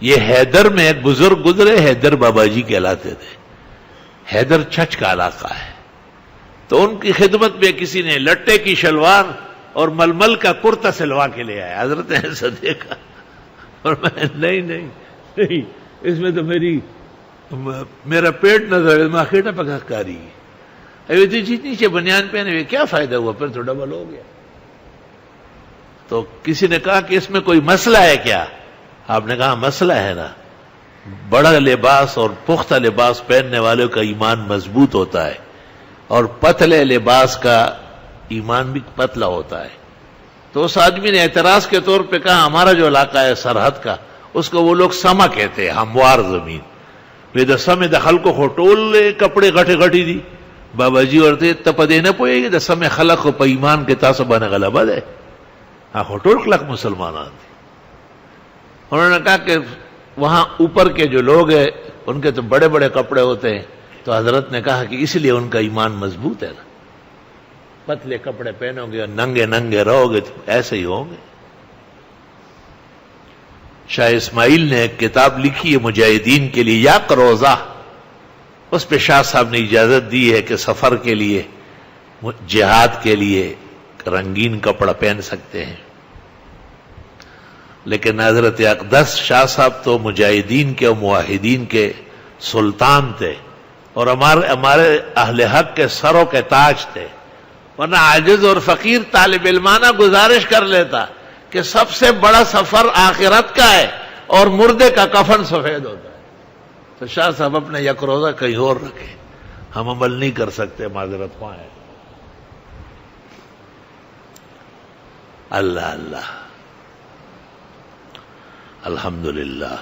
یہ حیدر میں ایک بزرگ گزرے، حیدر بابا جی کہلاتے تھے، حیدر چھچ کا علاقہ ہے، تو ان کی خدمت میں کسی نے لٹے کی شلوار اور ململ کا کرتا سلوا کے لے آیا، حضرت نے ایسا دیکھا اور میں نہیں اس میں تو میرا پیٹ نظر ہے، میں خیٹا پکا کاری ابھی تو جی نیچے بنیان پہنے ہوئے کیا فائدہ ہوا، پھر تو ڈبل ہو گیا۔ تو کسی نے کہا کہ اس میں کوئی مسئلہ ہے کیا؟ آپ نے کہا مسئلہ ہے نا، بڑا لباس اور پختہ لباس پہننے والوں کا ایمان مضبوط ہوتا ہے، اور پتلے لباس کا ایمان بھی پتلا ہوتا ہے۔ تو اس آدمی نے اعتراض کے طور پہ کہا ہمارا جو علاقہ ہے سرحد کا، اس کو وہ لوگ سما کہتے ہیں، ہموار زمین، وی د سمے د خلکو خو ټول کپڑے غټي غټي دي، بابا جی ورته ته په دې نه پوهېږي د سمې خلق په ایمان کې تاسو باندې غلبه ده، خو ټول کلک مسلمانان دي۔ انہوں نے کہا کہ وہاں اوپر کے جو لوگ ہیں ان کے تو بڑے بڑے کپڑے ہوتے ہیں، تو حضرت نے کہا کہ اس لیے ان کا ایمان مضبوط ہے نا، پتلے کپڑے پہنو گے اور ننگے ننگے رہو گے تو ایسے ہی ہوں گے۔ شاہ اسماعیل نے ایک کتاب لکھی ہے مجاہدین کے لیے، یا کروزہ، اس پہ شاہ صاحب نے اجازت دی ہے کہ سفر کے لیے، جہاد کے لیے رنگین کپڑا پہن سکتے ہیں، لیکن حضرت اقدس شاہ صاحب تو مجاہدین کے اور موحدین کے سلطان تھے، اور ہمارے اہل حق کے سروں کے تاج تھے، ورنہ عاجز اور فقیر طالب علمانہ گزارش کر لیتا کہ سب سے بڑا سفر آخرت کا ہے اور مردے کا کفن سفید ہوتا ہے، تو شاہ صاحب اپنے یک روزہ کہیں اور رکھے، ہم عمل نہیں کر سکتے، معذرت خواہ ہے۔ اللہ اللہ، الحمدللہ۔